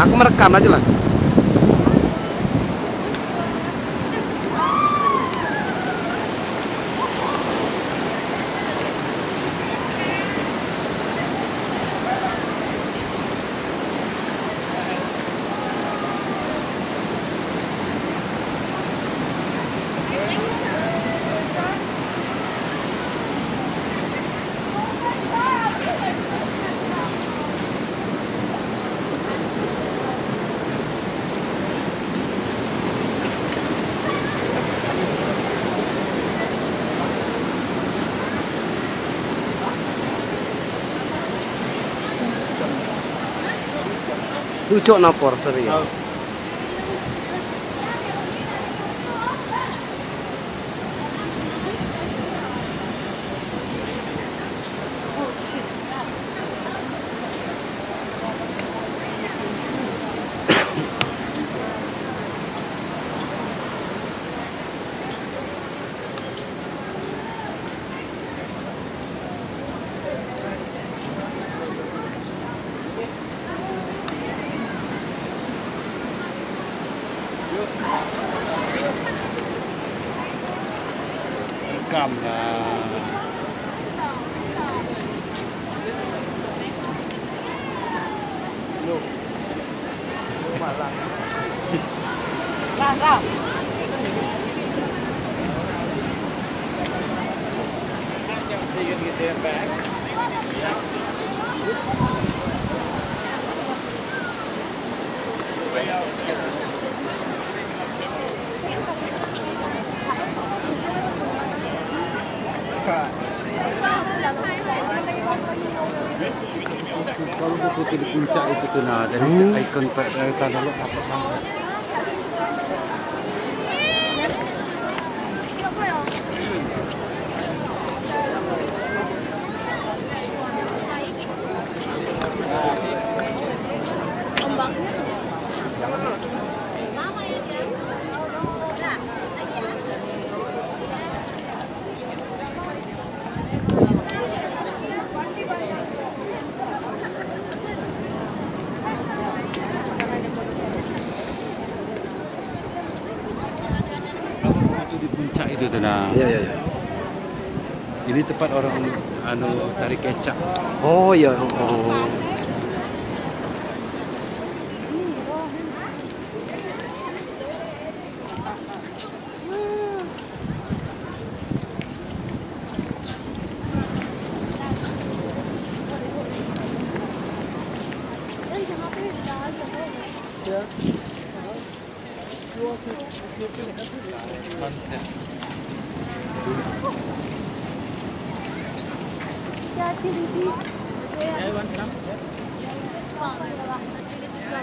Aku merekam aja lah. Tucuk napor seri. Rekam lah. Lah. So you can get there back. Way out. Kalau putih di puncak itu tuh nah dari ikon tanah lo apa sampai. Di puncak itu tuh nah. Iya. Ini tempat orang tarik kecak. Oh iya. Oh. Ya,